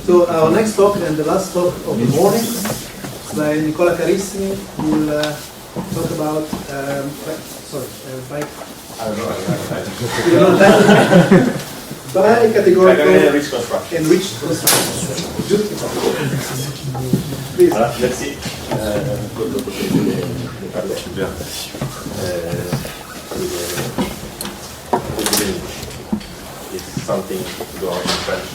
So our next talk and the last talk of the morning by Nicola Carissimi will talk about bicategorical enriched construction. Enriched construction. Beautiful. Please. Merci. It's something to go on in French.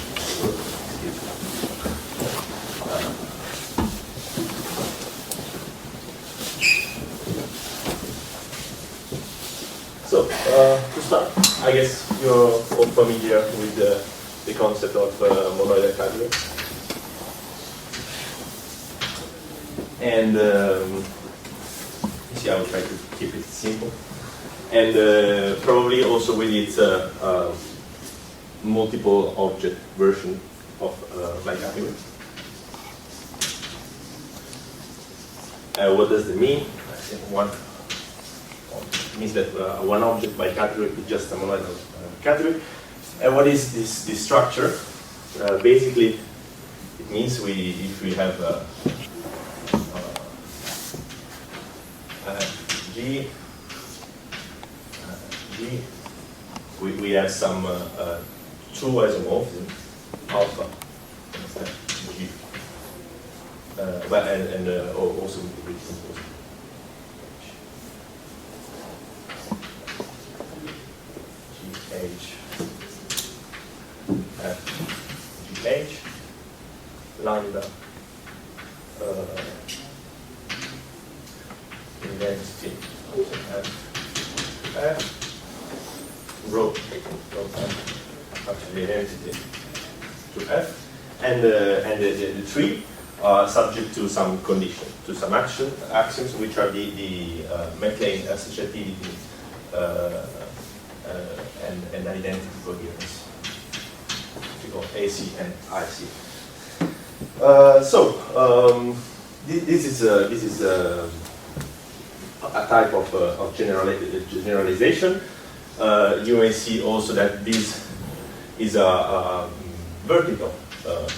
So, to start, I guess you're all familiar with the concept of monoid category. And see, I will try to keep it simple. And probably also with its multiple object version of bicategory. What does it mean? I think it means that one object by category is just a monoid category. And what is this structure? Basically, it means if we have G, we have some true isomorphism, alpha, G, and also with the Greek symbols. GH, lambda, identity, F, rho, actually identity to F, and the three are subject to some condition, to some axioms, which are the McLean associativity and identity coherence. AC and IC. This is a type of generalization. You may see also that this is a vertical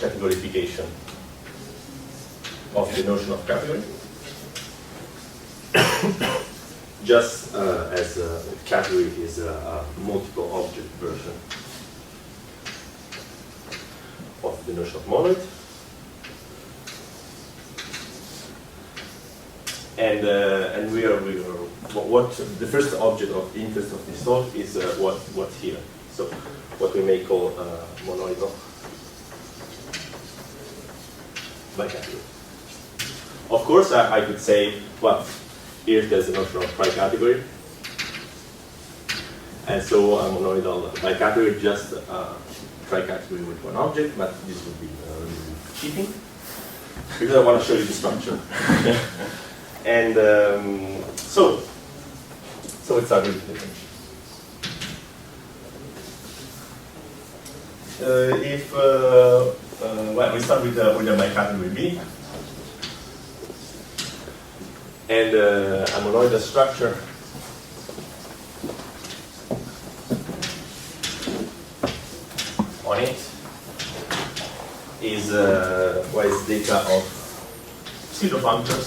categorification of the notion of category, just as category is a multiple object version of the notion of monoid, and we are what the first object of interest of this talk is what here. So what we may call monoidal bicategory. Of course, I could say, well, here there's a notion of bicategory, and so a monoidal bicategory just tricategory with one object, but this would be cheating because I want to show you the structure. And so it's a good definition. Well, we start with the bicategory B, and a monoidal structure on it is data of pseudofunctors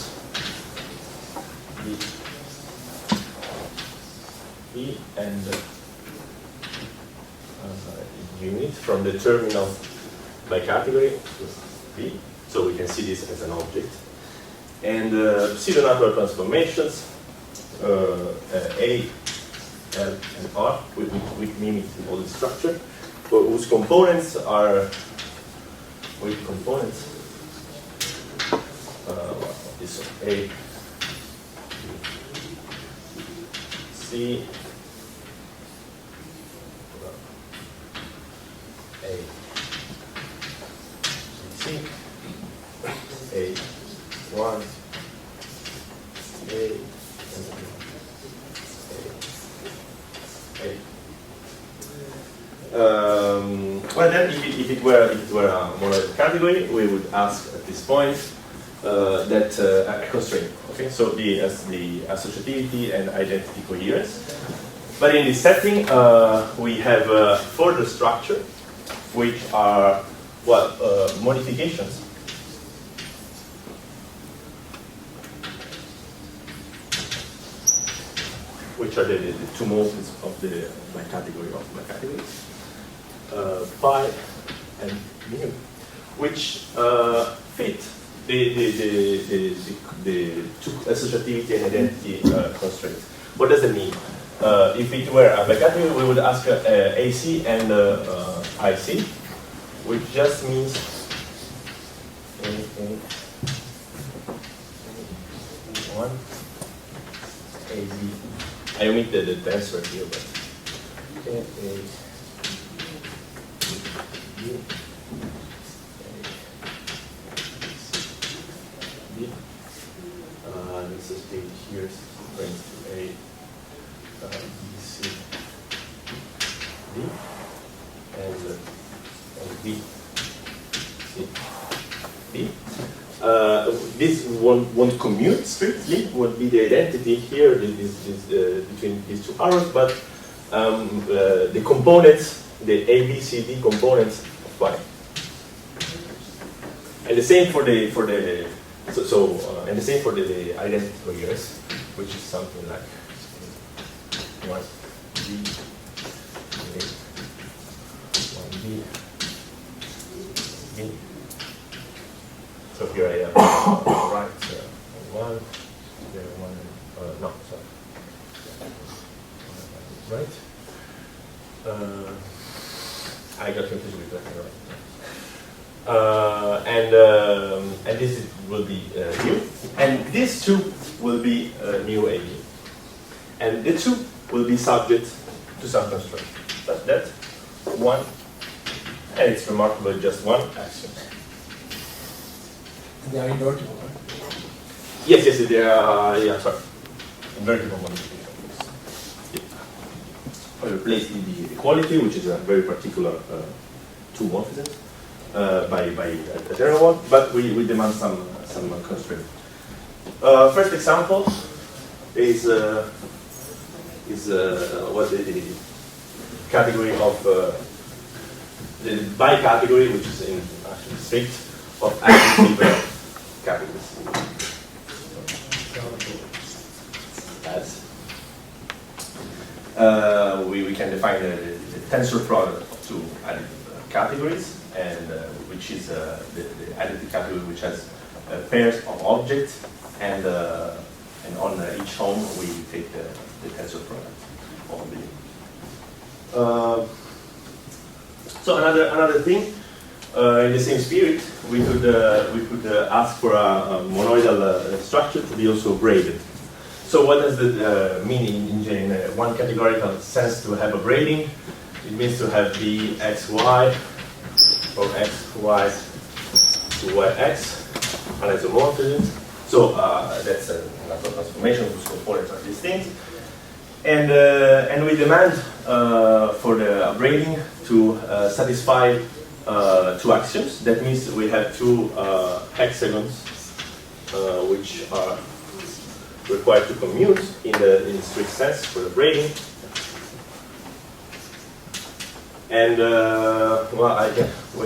B and unit from the terminal bicategory B, so we can see this as an object, and pseudo-natural transformations A, L, and R, which mimic all the structure, but whose components are this A, C, A, C, A1, A, well then, if it were a monoid category, we would ask at this point that a constraint. Okay, so the associativity and identity coherence. But in this setting, we have further structure, which are well, modifications. Which are the two modes of the bicategory of bicategories, phi and mu, which fit the two associativity and identity constraints. What does it mean? If it were a bicategory, we would ask AC and IC, which just means one AB. I omitted the tensor here, but this is stage here, brings to A, B, C, D, and B, C, D. This won't commute strictly, would be the identity here between these two arrows, but the components, the A, B, C, D components of phi. And the same for the and the same for the identity coherence, which is something like 1 B, 1 B, B. So here I have right one, there one, no, sorry, right. I got confused with left and right. And this will be new, and these two will be new AB, and the two will be subject to some constraint. Such that one, and it's remarkable, just one axiom. They are invertible, right? Yes, they are, sorry. Invertible modifications. Yeah. I replaced the equality, which is a very particular two morphisms, by a general one, but we demand some constraint. First example is what the category of the bicategory, which is in actually strict of active categories. As we can define the tensor product of two additive categories, and which is the additive category which has pairs of objects, and on each home we take the tensor product of the. So another thing. In the same spirit, we could ask for a monoidal structure to be also braided. So what does it mean in one categorical sense to have a braiding? It means to have the xy from xy to yx on isomorphisms. So that's a natural transformation whose components are these things. And we demand for the braiding to satisfy two axioms. That means we have two hexagons which are required to commute in the strict sense for the braiding. And well,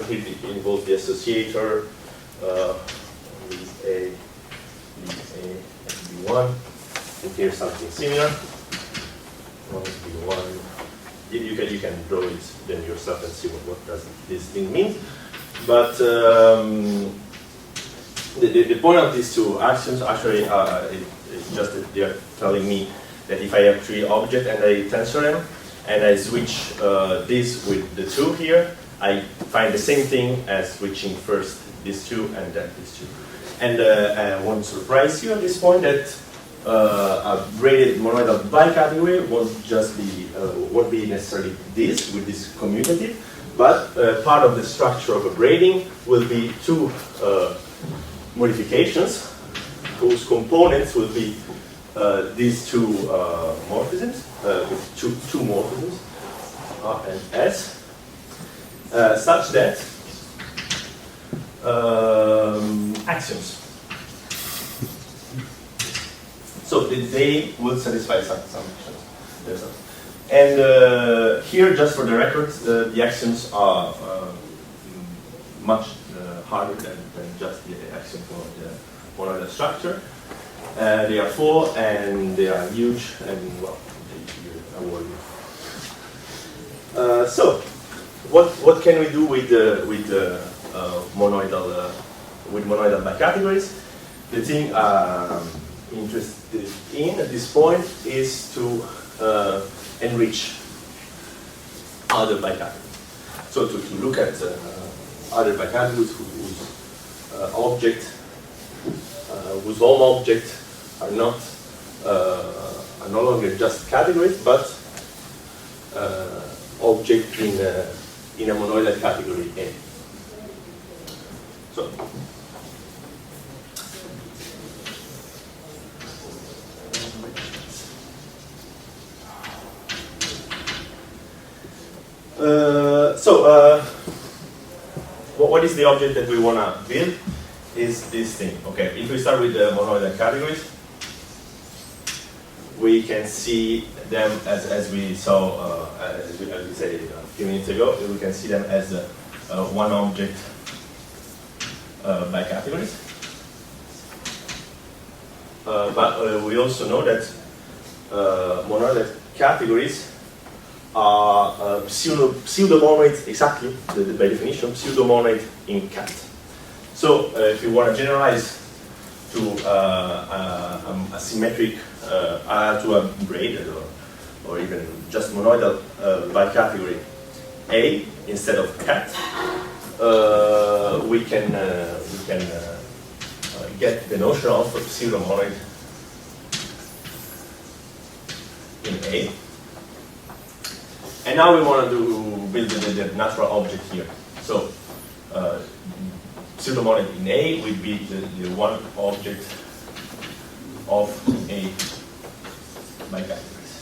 it involves the associator with A, and B1. And here's something similar. B1. You can draw it then yourself and see what does this thing mean. But the point of these two axioms actually is just that they are telling me that if I have three objects and I tensor them, and I switch this with the two here, I find the same thing as switching first these two and then these two. And I won't surprise you at this point that a braided monoidal bicategory won't be necessarily this with this commutative, but part of the structure of a braiding will be two modifications whose components will be these two morphisms, with two morphisms, and S, such that axioms. So they will satisfy some actions. And here, just for the record, the axioms are much harder than just the axiom for the monoidal structure. They are 4 and they are huge and well, they award you. So, what can we do with monoidal bicategories? The thing I'm interested in at this point is to enrich other bicategories. So to look at other bicategories whose home object are no longer just categories, but object in a monoidal category A. So. What is the object that we want to build? Is this thing. Okay, if we start with the monoidal categories, we can see them as we saw, as we said a few minutes ago, we can see them as one object by categories. But we also know that monoidal categories are pseudomonoid, exactly, by definition, pseudomonoid in cat. So if you want to generalize to a symmetric, to a braided or even just monoidal bicategory A instead of cat, we can get the notion of pseudomonoid in A. And now we want to build the natural object here. So pseudomonoid in A would be the one object of A bicategories.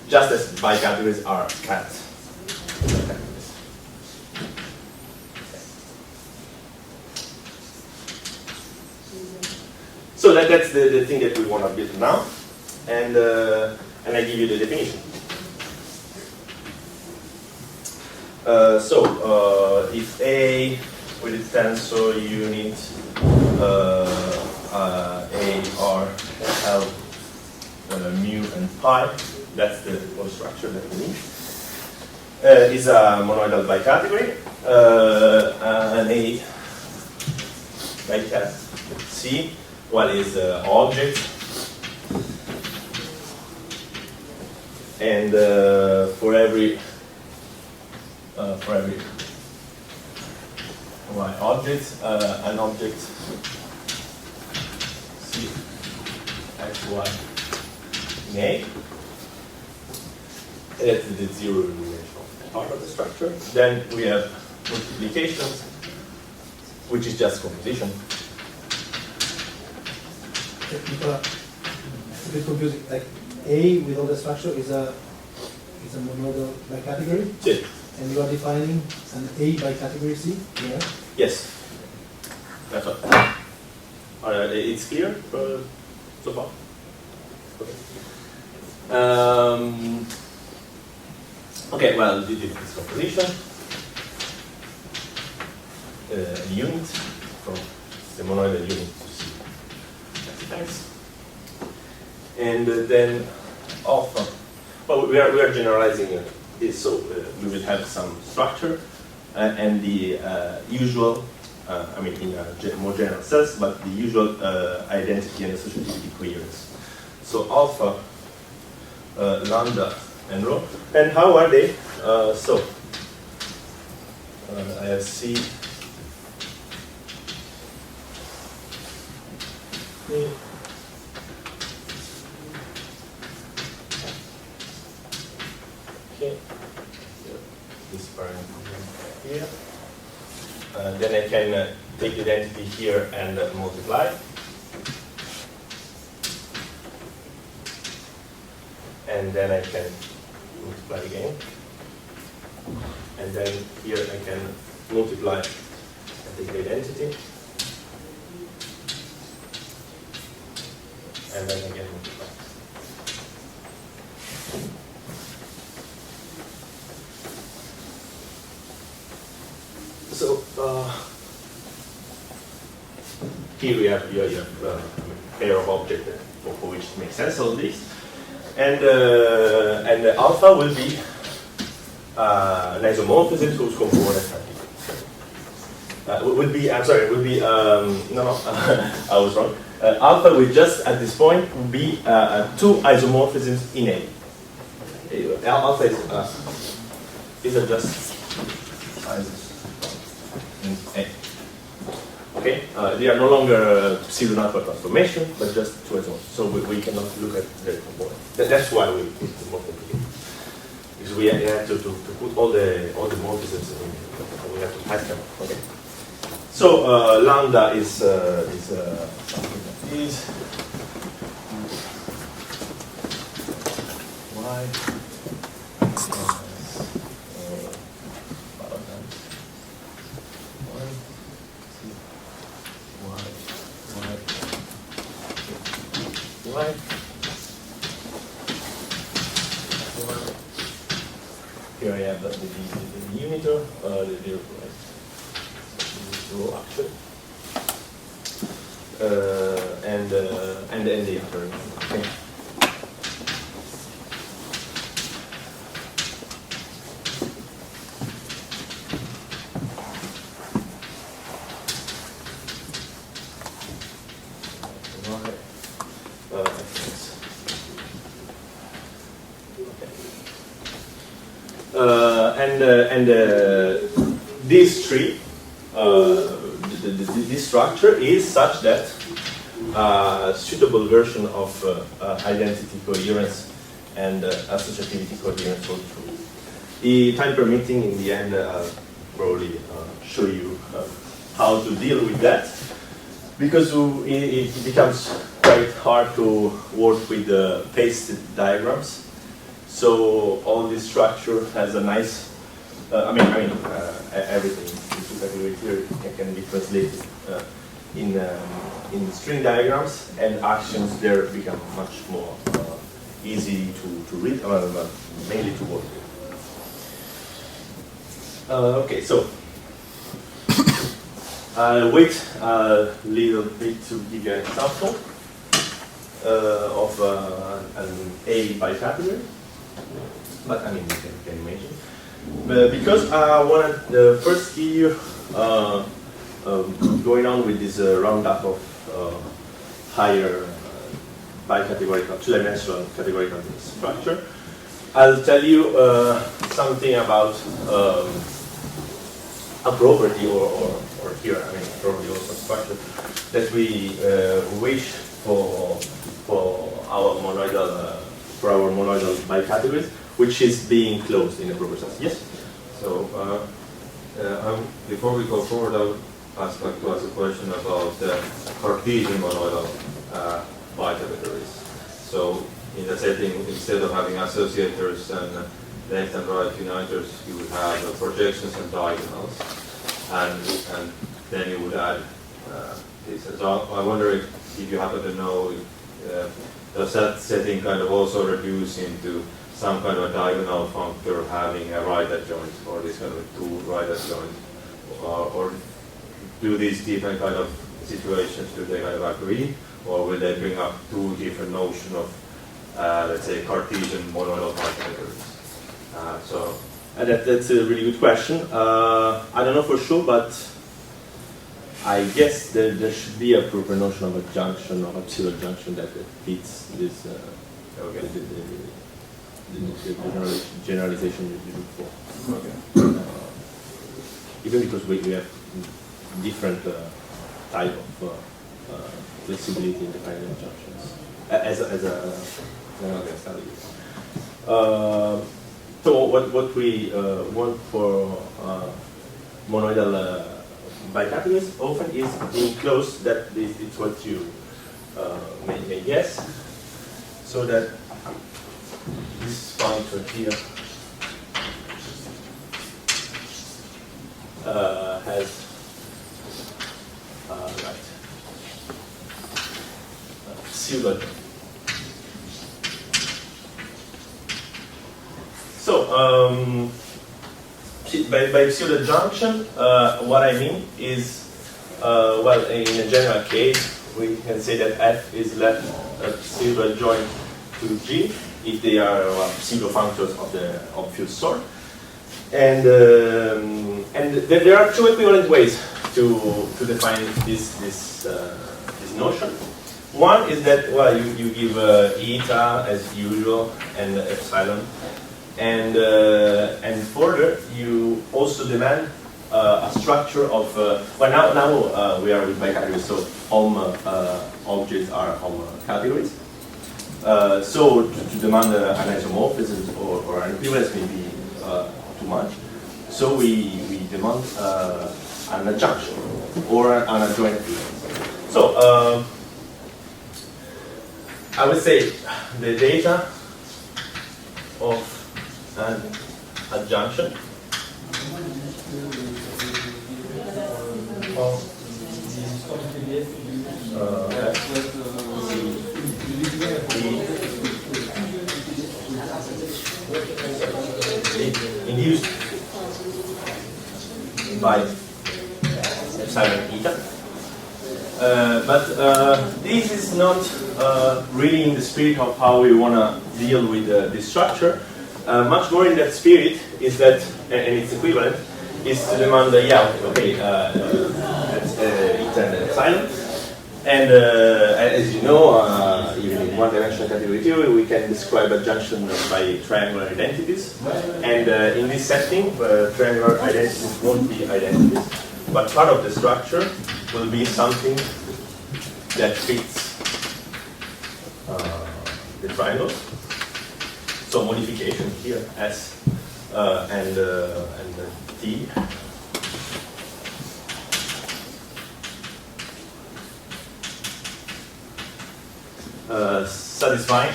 Just as bicategories are cat bicategories. So that's the thing that we want to build now. And I give you the definition. If A with its tensor unit A, R, L, mu, and pi, that's the whole structure that we need, is a monoidal bicategory, an A bicat C, what is object, and for every y object, an object C x y in A. That's the zero dimensional part of the structure. Then we have multiplications, which is just composition. Nicola, it's a bit confusing. Like A with all the structure is a monoidal bicategory. Yes. And you are defining an A bicategory C here? Yes. That's right. It's clear so far? Okay. Okay, well, this composition, a unit from the monoidal unit to C. Thanks. And then often, well, we are generalizing this, so we will have some structure and the usual, I mean in a more general sense, but the usual identity and associativity coherence. So alpha, lambda, and rho. And how are they? I have C. Okay, this parenthesis here. Then I can take the identity here and multiply. And then I can multiply again. And then here I can multiply and take the identity. And then again multiply. So here you have a pair of objects for which it makes sense, all this. And alpha will be an isomorphism whose components are will be, I'm sorry, will be, no, I was wrong. Alpha will just, at this point, be two isomorphisms in A. Alpha is just in A. Okay, they are no longer pseudo-network transformation, but just two isomorphisms. So we cannot look at their components. That's why we put it more complicated. Because we have to put all the morphisms in. We have to hide them. Okay. So lambda is something that is y y. Here I have the uniter, the zero action, and then the other. Okay. These three, this structure is such that a suitable version of identity coherence and associativity coherence hold true. The time permitting, in the end, I'll probably show you how to deal with that, because it becomes quite hard to work with the pasted diagrams. So all this structure has a nice, everything in here can be translated in string diagrams, and actions there become much more easy to read, mainly to work with. Okay, so I'll wait a little bit to give you an example of an A bicategory. But I mean, you can imagine. Because I wanted to first give you going on with this roundup of higher bicategorical, two-dimensional categorical structure, I'll tell you something about a property, or here, I mean, property also structure that we wish for our monoidal bicategories, which is being closed in a proper sense. Yes? So, before we go forward, I would like to ask a question about the Cartesian monoidal bicategories. So, in the setting, instead of having associators and left and right uniters, you would have projections and diagonals, and then you would add this. So, I wonder if you happen to know, does that setting kind of also reduce into some kind of a diagonal functor having a right adjoint, or this kind of two right adjoint, or do these different kind of situations, do they kind of agree, or will they bring up two different notions of, let's say, Cartesian monoidal bicategories? That's a really good question. I don't know for sure, but I guess there should be a proper notion of a junction, of a pseudo junction that fits this the generalization you look for. Okay. Even because we have different type of flexibility in the kind of junctions as a study. So what we want for monoidal bicategories often is being closed, that it's what you may guess, so that this functor here has pseudo. So by pseudo junction, what I mean is Well, in a general case, we can say that F is left pseudo adjoint to G if they are pseudofunctors of the obfused sort. And there are two equivalent ways to define this notion. One is that, well, you give eta as usual and epsilon, and further you also demand a structure of well, now we are with bicategories, so home objects are home categories. So to demand an isomorphism or an equivalence may be too much. So we demand an adjunction or an adjoint equivalence. So I would say the data of an adjunction induced by epsilon eta. But this is not really in the spirit of how we want to deal with this structure. Much more in that spirit is that, and its equivalent, is to demand that's eta and epsilon. And as you know, even in one-dimensional category theory, we can describe adjunction by triangular identities. And in this setting, triangular identities won't be identities, but part of the structure will be something that fits the triangles. So modification here, S and T. Satisfying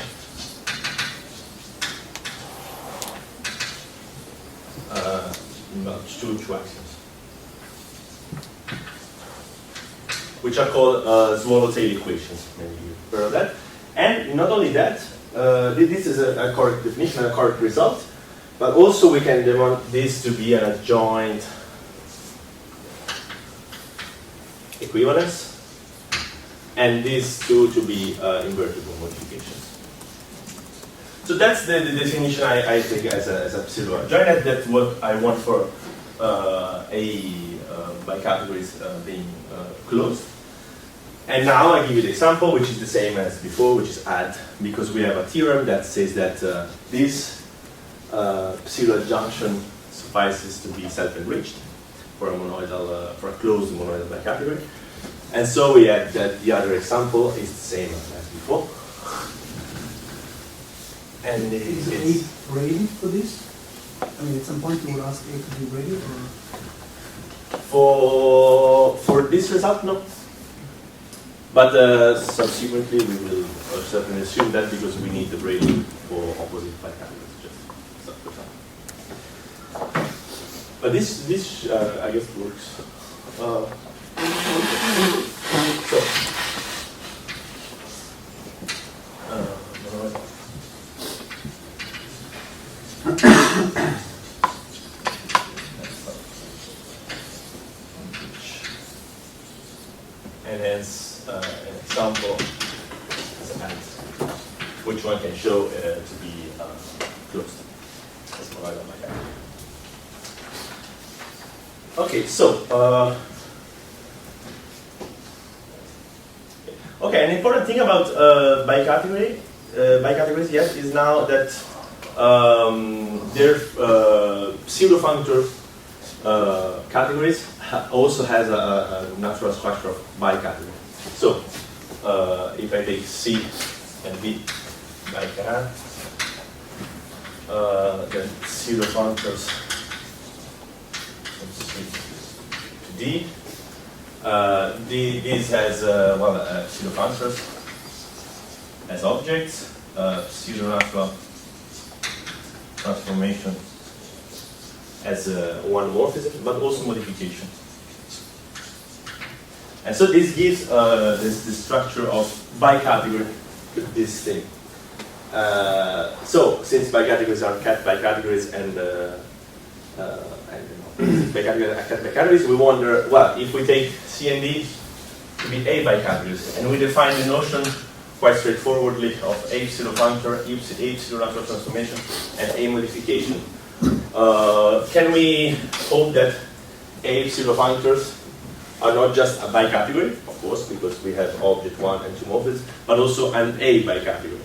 two axioms, which are called swallowtail equations. Maybe you've heard of that. And not only that, this is a correct definition, a correct result, but also we can demand this to be an adjoint equivalence, and these two to be invertible modifications. So that's the definition I take as a pseudo adjoint. That's what I want for bicategories being closed. And now I give you the example, which is the same as before, which is add, because we have a theorem that says that this pseudo adjunction suffices to be self-enriched for a closed monoidal bicategory. And so we add that the other example is the same as before. And is A ready for this? I mean, at some point you will ask A to be ready, or for this result, no. But subsequently we will certainly assume that, because we need the braiding for opposite bicategories, just for example. But this I guess works. And hence an example is an add, which one can show to be closed. That's what I don't like. Okay, so okay, an important thing about bicategories, yes, is now that their pseudofunctor categories also has a natural structure of bicategory. So if I take C and B bicat, then pseudofunctors from C to D. This has pseudofunctors as objects, pseudonatural transformation as one morphism, but also modification. And so this gives this structure of bicategory, this thing. So since bicategories are cat bicategories and bicategories are cat bicategories, we wonder, well, if we take C and D to be A bicategories, and we define the notion quite straightforwardly of A pseudofunctor, A pseudonatural transformation, and A modification. Can we hope that A pseudofunctors are not just a bicategory, of course, because we have object 1 and 2 morphisms, but also an A bicategory?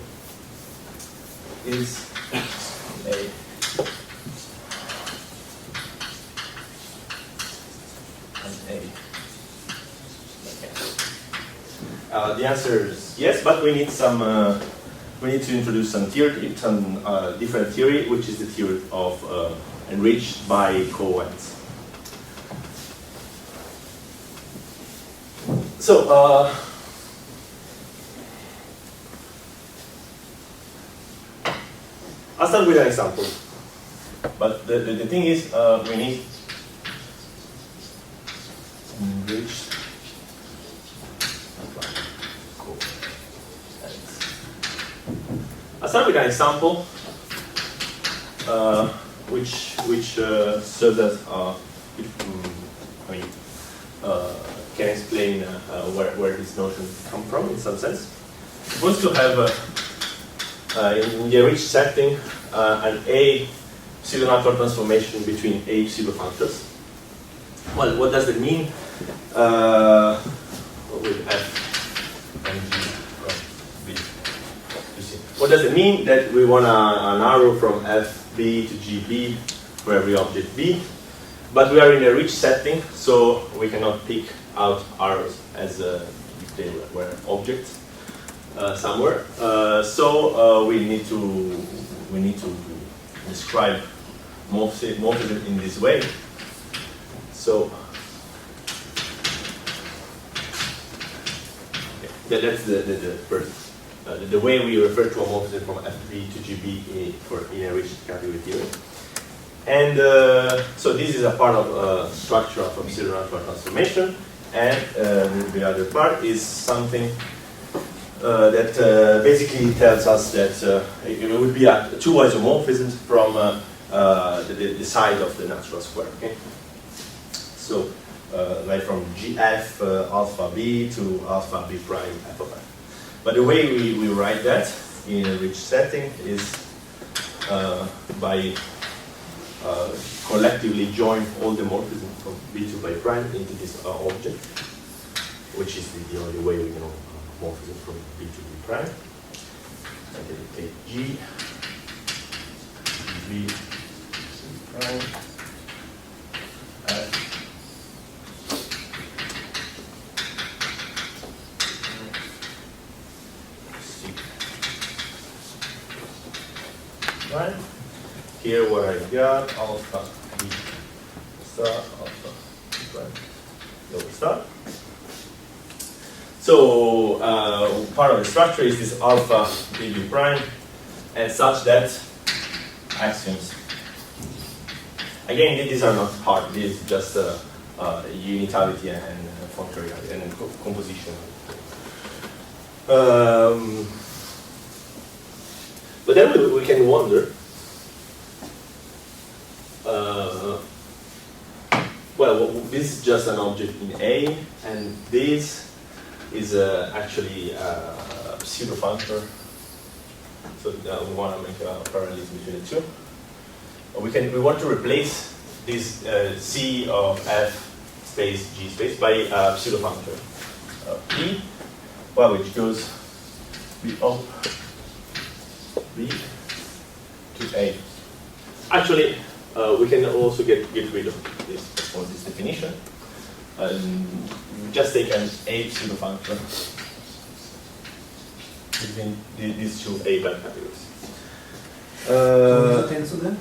Is A the answer is yes, but we need some. We need to introduce some theory, some different theory, which is the theory of enriched by coens. So I'll start with an example. But the thing is, we need enriched. I'll start with an example which serves as can explain where this notion comes from in some sense. Suppose to have in the enriched setting an A pseudonatural transformation between A pseudofunctors. Well, what does it mean? With F and G from B. What does it mean that we want an arrow from FB to GB for every object B, but we are in a rich setting, so we cannot pick out arrows as if they were objects somewhere. So we need to describe morphism in this way. So that's the first. The way we refer to a morphism from FB to GB for in a rich category theory. And so this is a part of structure of pseudonatural transformation, and the other part is something that basically tells us that it would be two isomorphisms from the side of the natural square. Okay? So like from GF alpha B to alpha B prime f of f. But the way we write that in a rich setting is by collectively join all the morphisms from B to B prime into this object, which is the only way we know morphism from B to B prime. And then we take G, B prime, F, right? Here what I got, alpha B star, alpha B prime, lower star. So part of the structure is this alpha B prime, and such that axioms. Again, these are not hard. This is just unitality and functoriality and composition. But then we can wonder, well, this is just an object in A, and this is actually a pseudofunctor. So we want to make a parallelism between the two. We want to replace this C of F space G space by a pseudofunctor P, well, which goes B of B to A. Actually, we can also get rid of this definition. Just take an A pseudofunctor between these two A bicategories. So is the tensor then?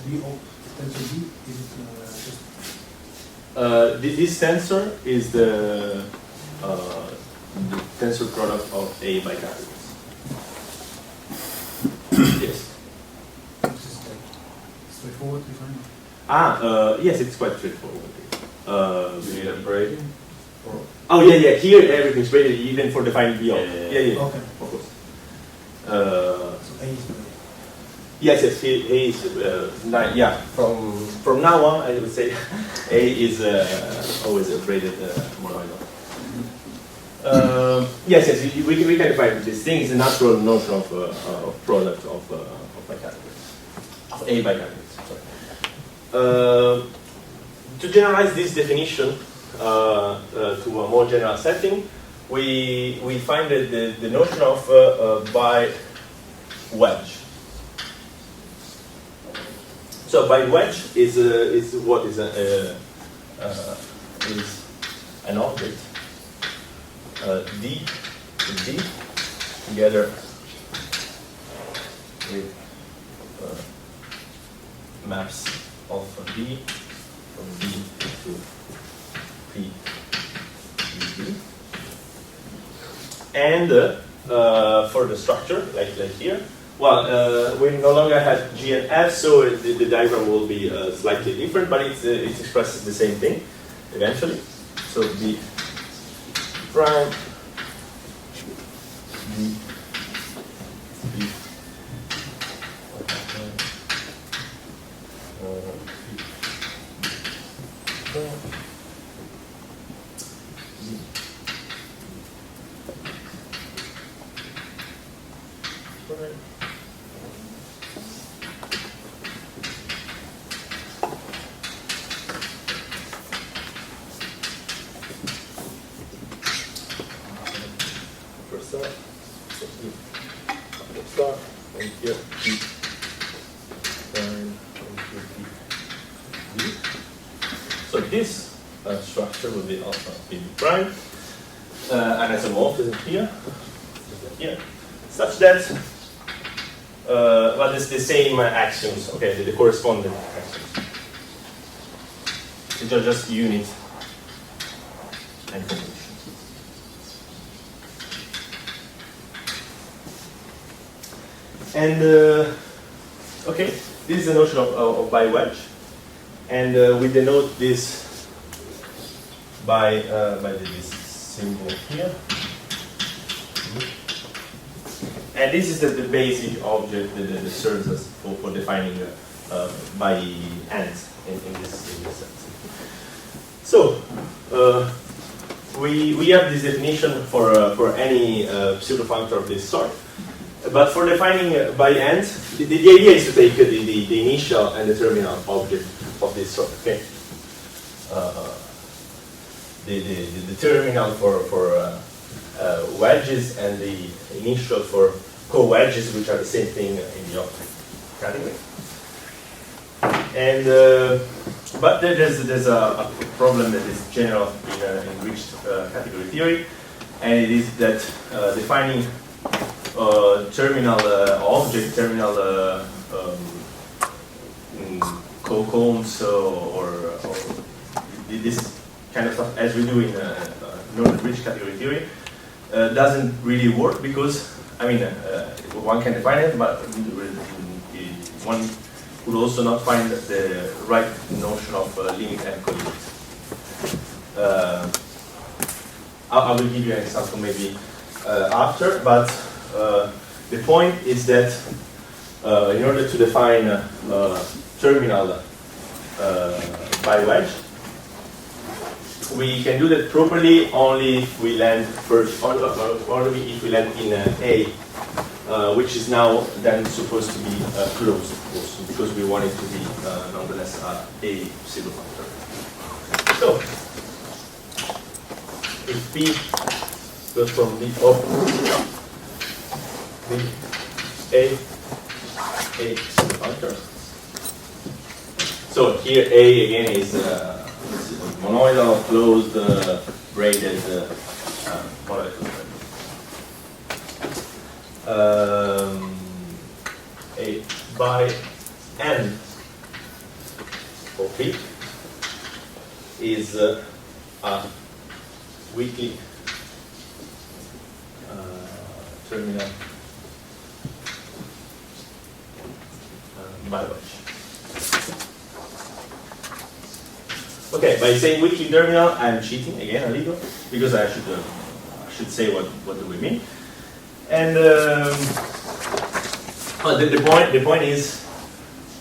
B of tensor B? Is it just? This tensor is the tensor product of A bicategories. Yes. It's just like straightforward to find? Yes, it's quite straightforward. Do you need a braid? Oh yeah. Here everything's braided, even for defining B of. Yeah. Okay. Of course. So A is braided. Yes, yes, A is yeah. From now on, I would say A is always a braided monoidal. Yes, yes, we can define this thing is a natural notion of product of bicategories, of A bicategories. Sorry. To generalize this definition to a more general setting, we find that the notion of by wedge. So by wedge is what is an object D and D together with maps of D from D to P D. And for the structure, like here, well, we no longer have G and F, so the diagram will be slightly different, but it expresses the same thing eventually. So B prime, B, B, So this structure will be alpha B prime, and as a morphism here, such that well, it's the same axioms. Okay, the corresponding axioms, which are just unit and convolution. And okay, this is the notion of by wedge, and we denote this by this symbol here. And this is the basic object that serves us for defining by ends in this sense. So we have this definition for any pseudofunctor of this sort. But for defining by ends, the idea is to take the initial and the terminal object of this sort. Okay. The terminal for wedges and the initial for co-wedges, which are the same thing in the object category. And but there's a problem that is general in enriched category theory, and it is that defining terminal object, terminal coens or this kind of stuff, as we do in non-enriched category theory, doesn't really work because, I mean, one can define it, but one could also not find the right notion of limit and colimit. I will give you an example maybe after, but the point is that in order to define terminal by wedge, we can do that properly only if we land first, only if we land in A, which is now then supposed to be closed, of course, because we want it to be nonetheless a pseudofunctor. So, if P goes from B up, B, A pseudofunctor. So here A again is monoidal, closed, braided monoidal. A by N for P is a weakly terminal by wedge. Okay, by saying weakly terminal, I'm cheating again a little because I should say what do we mean. And The point is,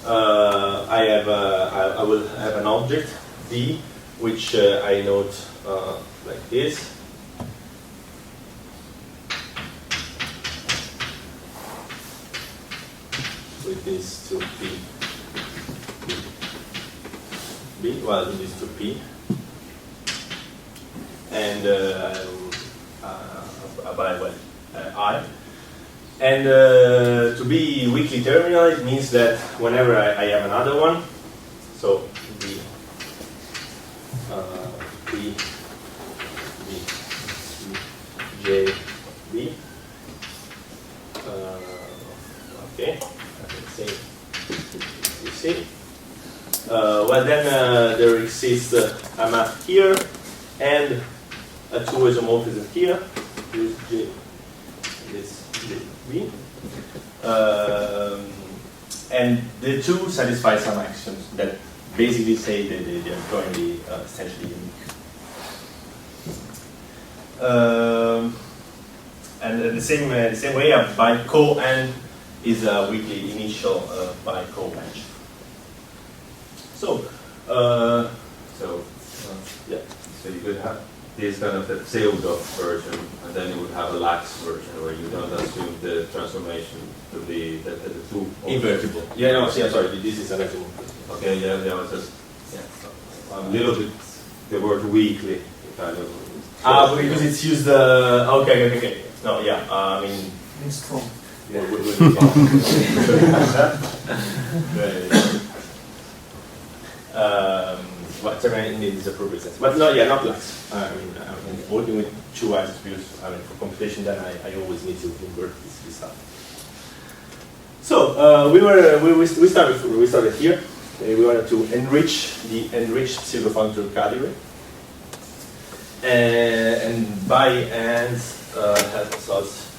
I will have an object D, which I note like this. With this to B, well, this to P, and I. And to be weakly terminal, it means that whenever I have another one, so B, B, B, J, B, okay, you see. Well, then there exists a map here and a two isomorphism here. This J, this J, B. And the two satisfy some axioms that basically say that they are jointly essentially unique. And the same way, a bicoend is a weakly initial bicomatch. Yeah. So you could have this kind of a pseudo version, and then you would have a lax version where you don't assume the transformation to be the two invertible. Yeah, no, see, I'm sorry, this is an example. Okay, yeah, was just a little bit the word weakly kind of. Because it's used. Okay. No, yeah. I mean, It's strong. Yeah, but in this appropriate sense. But no, yeah, not lax. I mean, working with two attributes. I mean, for computation, then I always need to invert this stuff. So we started here. We wanted to enrich the enriched pseudofunctor category, and by and helps us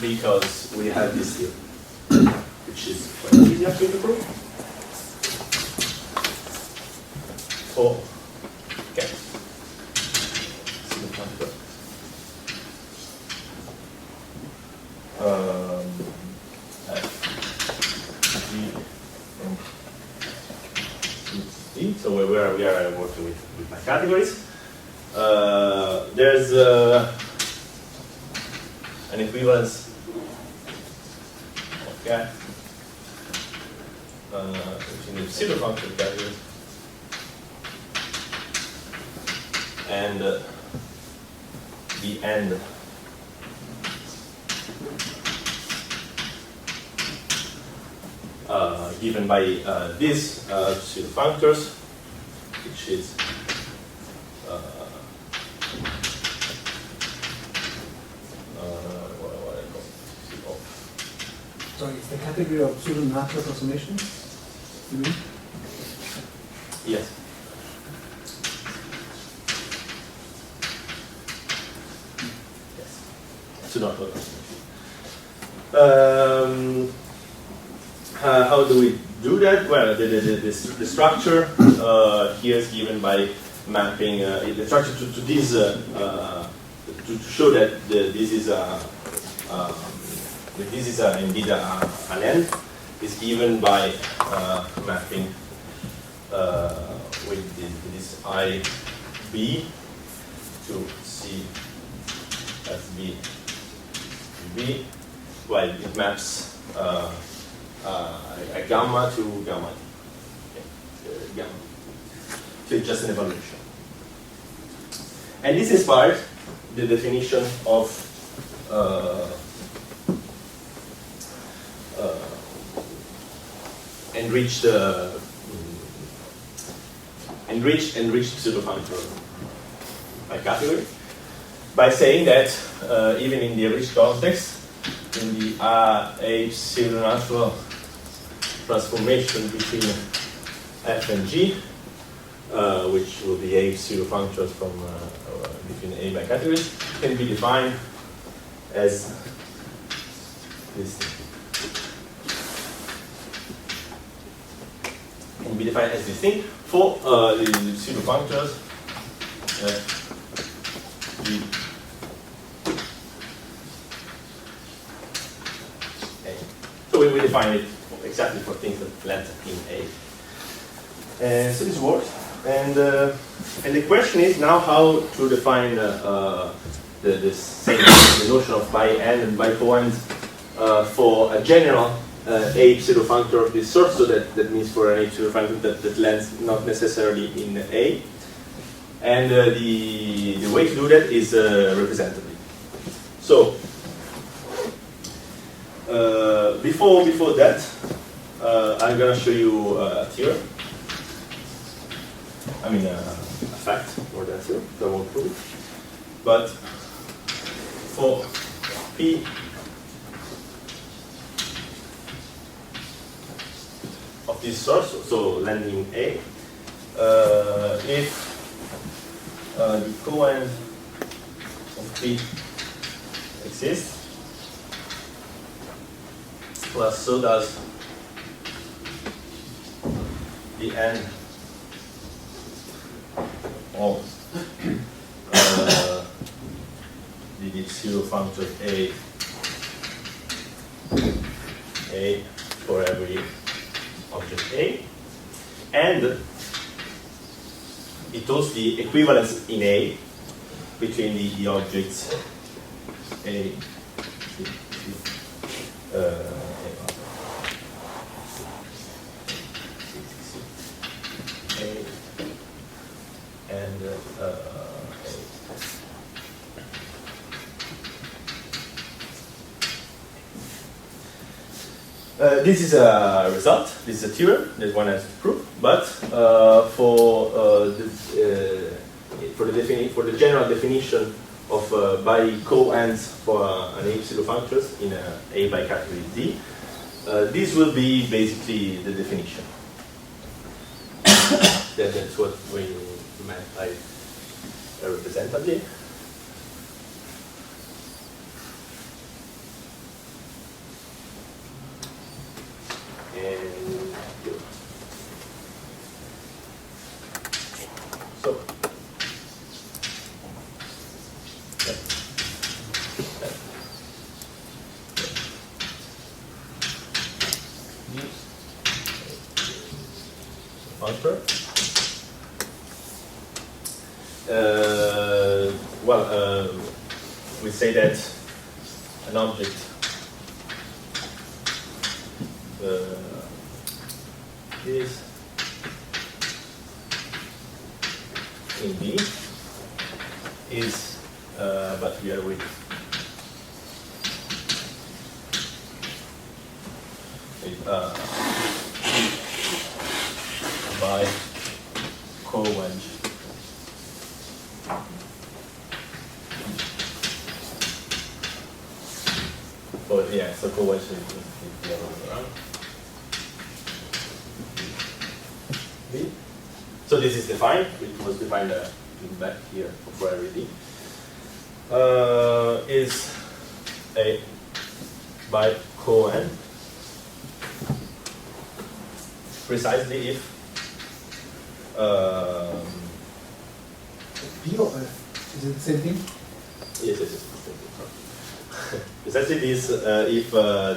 because we have this here, which is quite easy actually to prove. Okay. So we are working with my categories. There's an equivalence of cat between the pseudofunctor categories and the end given by these pseudofunctors, which is what I call it. Sorry, it's the category of pseudo-natural transformations? You mean? Yes. Pseudo-natural transformations. How do we do that? Well, the structure here is given by mapping the structure to this to show that this is indeed an end is given by mapping with this IB to C as B. Well, it maps a gamma to gamma. Okay. Gamma. So it's just an evaluation. And this inspired the definition of enriched pseudofunctor by category, by saying that even in the enriched context, in the a pseudonatural transformation between f and g, which will be a pseudofunctors from between a by categories, can be defined as this thing. Can be defined as this thing for the pseudofunctors So we define it exactly for things that land in A. So this works. And the question is now how to define the notion of by n and by coends for a general A pseudofunctor of this sort. So that means for an A pseudofunctor that lands not necessarily in A. And the way to do that is representatively. So before that, I'm going to show you a theorem. I mean a fact more than a theorem. I won't prove it. But for P of this sort, so landing A, if the coend of P exists, plus so does the n of the pseudofunctor A for every object A, and it holds the equivalence in A between the objects A, C, A, and A. This is a result. This is a theorem that one has to prove. But for the general definition of by coends for an A pseudofunctors in A by category D, this will be basically the definition. That's what we meant by representative. So, we say that an object is in B is, but we are with by coends. Oh yeah, so coens is the other way around. B. So this is defined. It was defined back here for every D. Is a by coend precisely if P or F? Is it the same thing? yes, the same thing. Precisely this if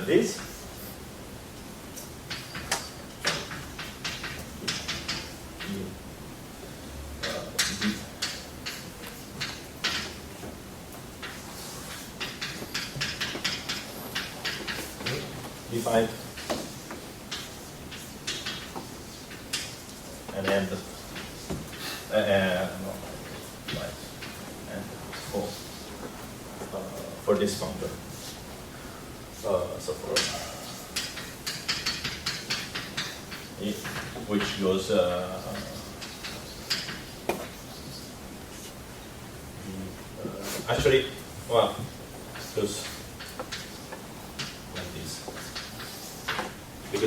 this defined and end for this functor. So for which goes actually well goes like this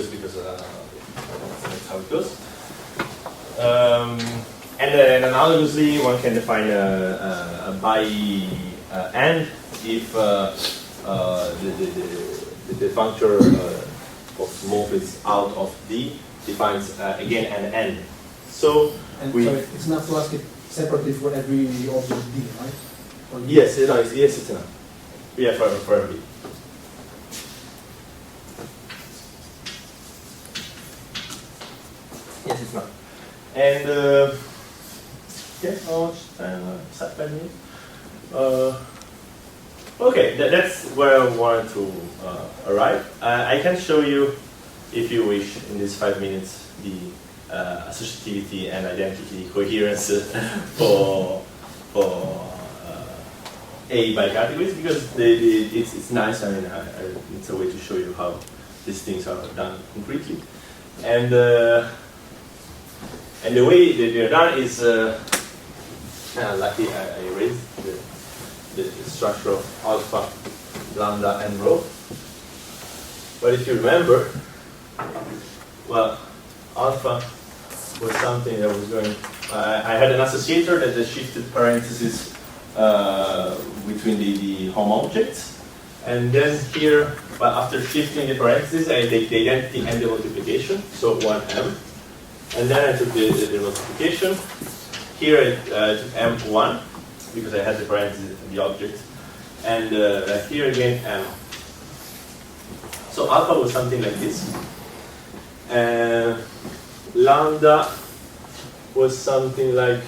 because that's how it goes. And then analogously, one can define a by n if the functor of morph is out of D defines again an n. So And we sorry, it's enough to ask it separately for every object D, right? Or yes, yes, it's enough. Yeah, for every. And okay, how much time? 5 minutes. Okay, that's where I wanted to arrive. I can show you, if you wish, in these 5 minutes, the associativity and identity coherence for A bicategories, because it's nice. I mean, it's a way to show you how these things are done concretely, and the way that they're done is lucky I erased the structure of alpha, lambda, and rho. But if you remember, well, alpha was something that was going. I had an associator that shifted parentheses between the home objects, and then here, but after shifting the parentheses, I take the identity and the multiplication, so 1m, and then I took the multiplication. Here I took m1 because I had the parentheses and the object, and here again m. So alpha was something like this. Lambda was something like.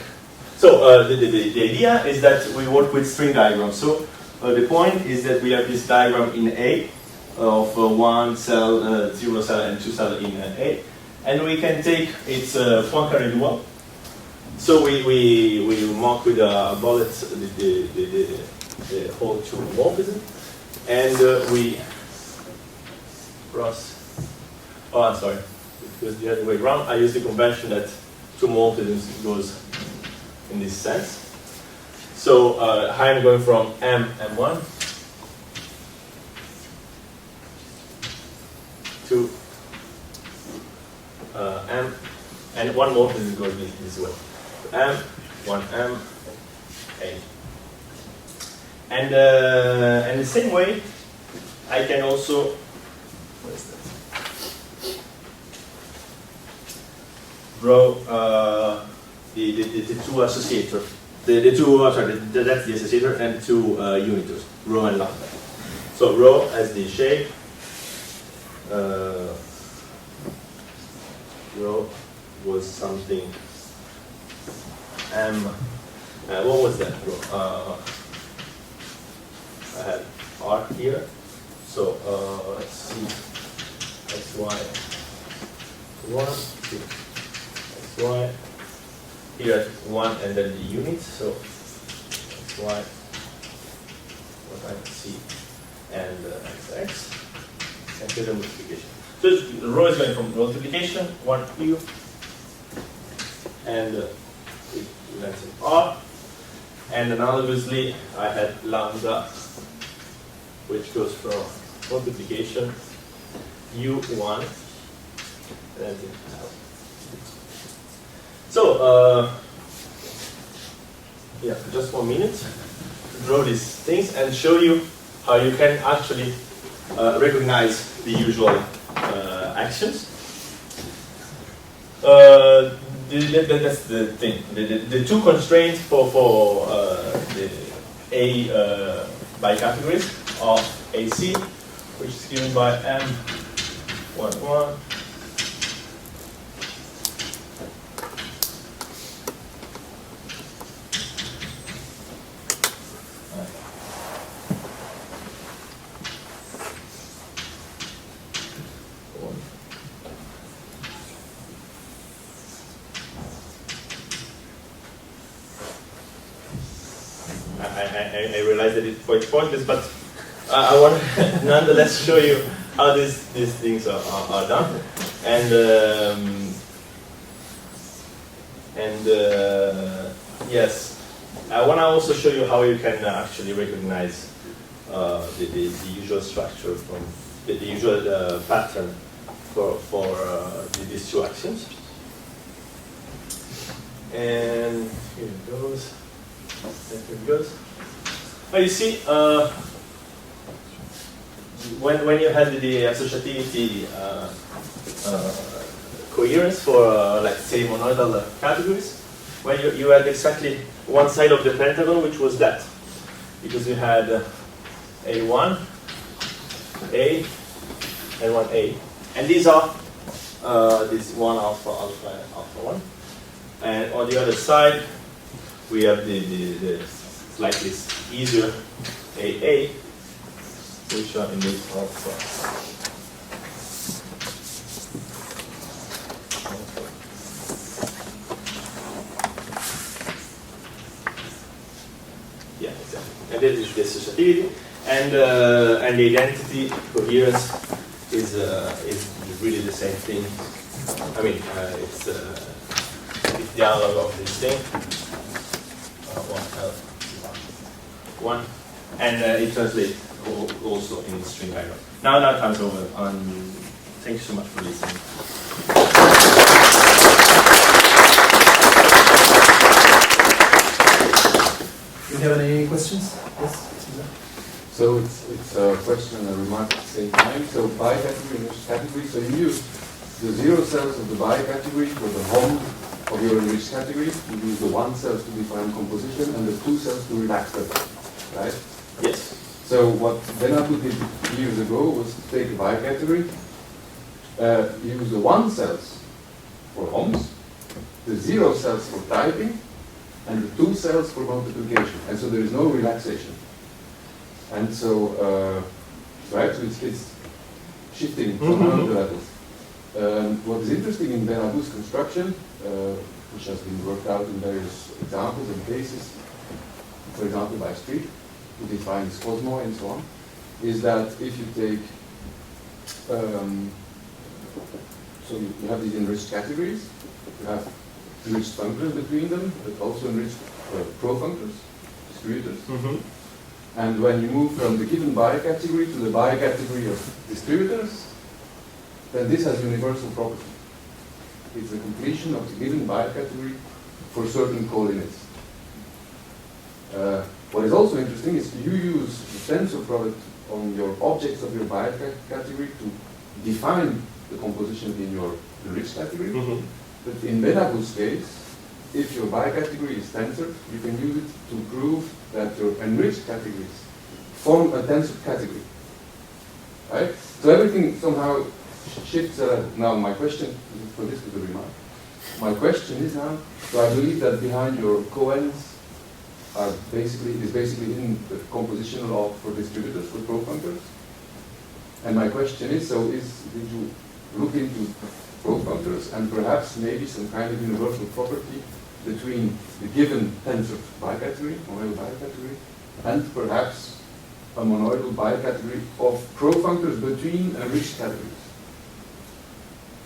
So the idea is that we work with string diagrams. So the point is that we have this diagram in A of 1 cell, 0 cell, and 2 cell in A, and we can take its Poincaré dual. So we mark with a bullet the whole two morphism, and we cross. Oh, I'm sorry. It goes the other way around. I use the convention that two morphisms goes in this sense. So I'm going from m1 to m, and one morphism goes this way. M, 1m, a. And the same way, I can also. What is that? Draw the two associators, the two. Sorry, that's the associator and two unitors, rho and lambda. So rho as the shape. Rho was something. What was that rho? I had R here. So let's see. XY 1, 2. Y, here 1 and then the unit, so y, what I see, and x, and here the multiplication. So the rho is going from multiplication, 1q, and that's R, and analogously I had lambda, which goes from multiplication, u1, and then so, yeah, just 1 minute to draw these things and show you how you can actually recognize the usual actions. That's the thing. The two constraints for the A bicategories of AC, which is given by M11. I realize that it's quite pointless, but I want to nonetheless show you how these things are done. And yes, I want to also show you how you can actually recognize the usual structure from the usual pattern for these two actions. And here it goes. There it goes. Well, you see, when you had the associativity coherence for, like, say, monoidal categories, when you had exactly one side of the pentagon, which was that, because you had A1, A, and 1A, and these are this 1 alpha, alpha, and alpha 1. And on the other side, we have the slightly easier AA, which are enriched alpha. Yeah, exactly. And this is the associativity, and the identity coherence is really the same thing. I mean, it's the analog of this thing. One, and it translates also in string diagram. Now time's over. Thank you so much for listening. Do you have any questions? Yes. So it's a question and a remark at the same time. So bicategory and enriched category. So you use the 0 cells of the bicategory for the home of your enriched category. You use the 1 cells to define composition and the 2 cells to relax them, right? Yes. So what Benabou did years ago was to take a bicategory, use the 1 cells for homes, the 0 cells for typing, and the 2 cells for multiplication. And so there is no relaxation. And so, right, so it's shifting from one of the levels. What is interesting in Benabou's construction, which has been worked out in various examples and cases, for example by Street, who defines Cosmo and so on, is that if you take, so you have these enriched categories, you have enriched functors between them, but also enriched profunctors, distributors. And when you move from the given bicategory to the bicategory of distributors, then this has universal property. It's the completion of the given bicategory for certain coordinates. What is also interesting is you use the tensor product on your objects of your bicategory to define the composition in your enriched category. But in Benabou's case, if your bicategory is tensored, you can use it to prove that your enriched categories form a tensored category. Right? So everything somehow shifts. Now my question, for this is a remark. My question is now, so I believe that behind your coends is basically in the composition law for distributors, for profunctors. And my question is, so did you look into profunctors and perhaps maybe some kind of universal property between the given tensored bicategory, monoidal bicategory, and perhaps a monoidal bicategory of profunctors between enriched categories?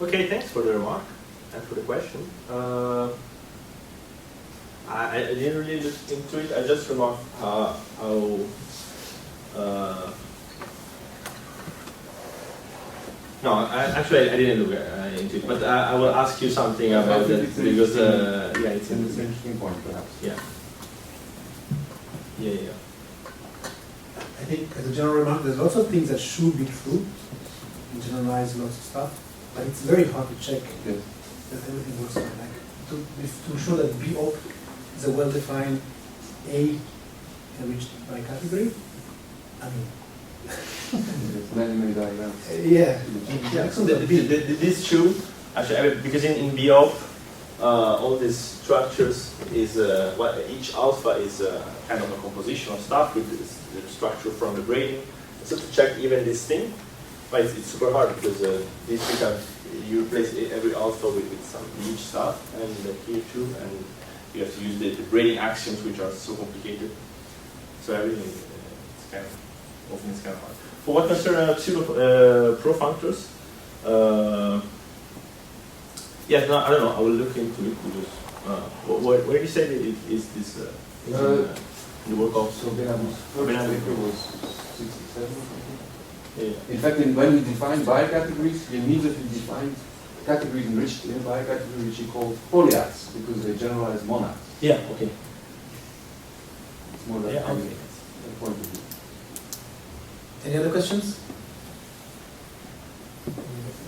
Okay, thanks for the remark and for the question. I didn't really look into it. I just remarked how no, actually I didn't look into it, but I will ask you something about that because yeah, it's an interesting point, perhaps. Yeah. I think as a general remark, there's lots of things that should be true. You generalize lots of stuff, but it's very hard to check that everything works out. Like to show that BOP is a well-defined A enriched by category. I mean. Many diagrams. Yeah. This is true. Actually, because in BOP, all these structures is each alpha is kind of a composition of stuff with the structure from the grading. So to check even this thing, but it's super hard because these become you replace every alpha with some each stuff, and here too, and you have to use the grading axioms which are so complicated. So everything it's kind of often it's kind of hard. For what concerns pseudo profunctors, yeah, no, I don't know. I will look into it because where you said it is this in the work of so Benabou's paper was 67 or something. Yeah. In fact, when we defined bicategories, he immediately defined categories enriched in a bicategory which he called polyads because they generalize monads. Yeah. Okay. It's more that kind of point of view. Any other questions?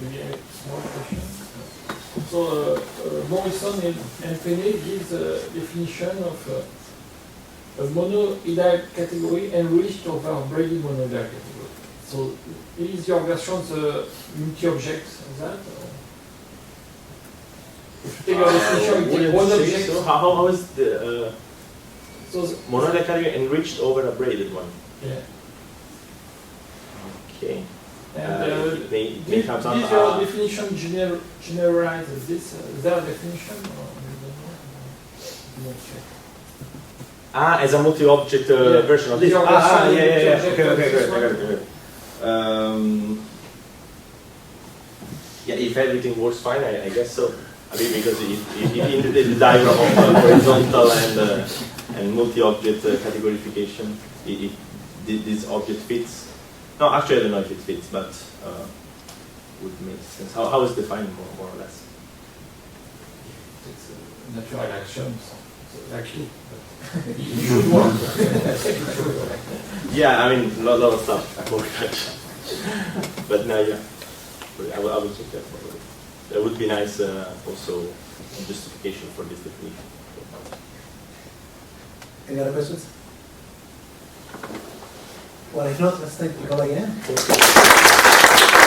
Maybe a small question. So Morrison and Penney gives a definition of a monoidal category enriched over braided monoidal category. So is your version the multi-object of that? If you take a definition, we take one wouldn't say object. so. How is the So, monoid category enriched over a braided one? yeah. Okay. And They did have some. your definition generalize this? Their definition? Or you don't know? Not check. As a multi-object version of this. Yeah, Yeah. multi-object Okay, of this I got it. Yeah, if everything works fine, I guess so. I mean, because in the diagram of horizontal and multi-object categorification, this object fits. No, actually, I don't know if it fits, but would make sense. How is defined more or less? It's a natural action, so actually, you should work. Yeah, I mean, a lot of stuff. But now, yeah, I will check that probably. That would be nice also justification for this definition. Any other questions? Well, if not, let's thank Nicola again. Thank you.